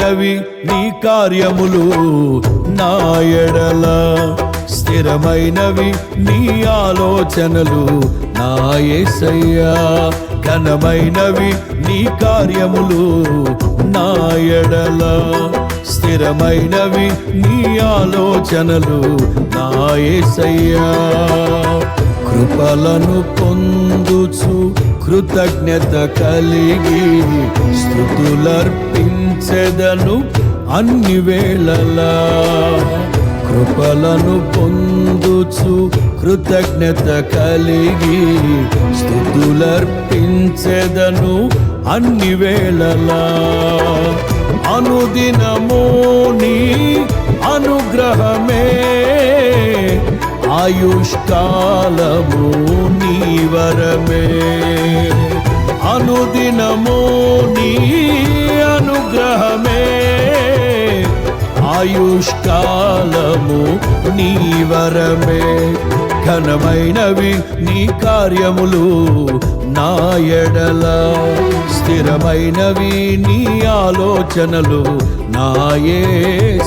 స్థిరమైనవి నీ కార్యములు నా ఎడల, స్థిరమైనవి నీ ఆలోచనలు నా యేసయ్యా. ఘనమైనవి నీ కార్యములు నా ఎడల, స్థిరమైనవి నీ ఆలోచనలు నా యేసయ్యా. కృపలను పొందుచు కృతజ్ఞత కలిగి స్తుతులర్పించెదను అన్ని వేళలా. కృపలను పొందుచు కృతజ్ఞత కలిగి స్తుతులర్పించెదను అన్ని వేళలా. అనుదినము నీ అనుగ్రహమే, ఆయుష్కాలము నీ వరమే. అనుదినము నీ అనుగ్రహమే, ఆయుష్కాలము నీ వరమే. ఘనమైనవి నీ కార్యములు నా ఎడల, స్థిరమైనవి నీ ఆలోచనలు నా యేసయ్యా.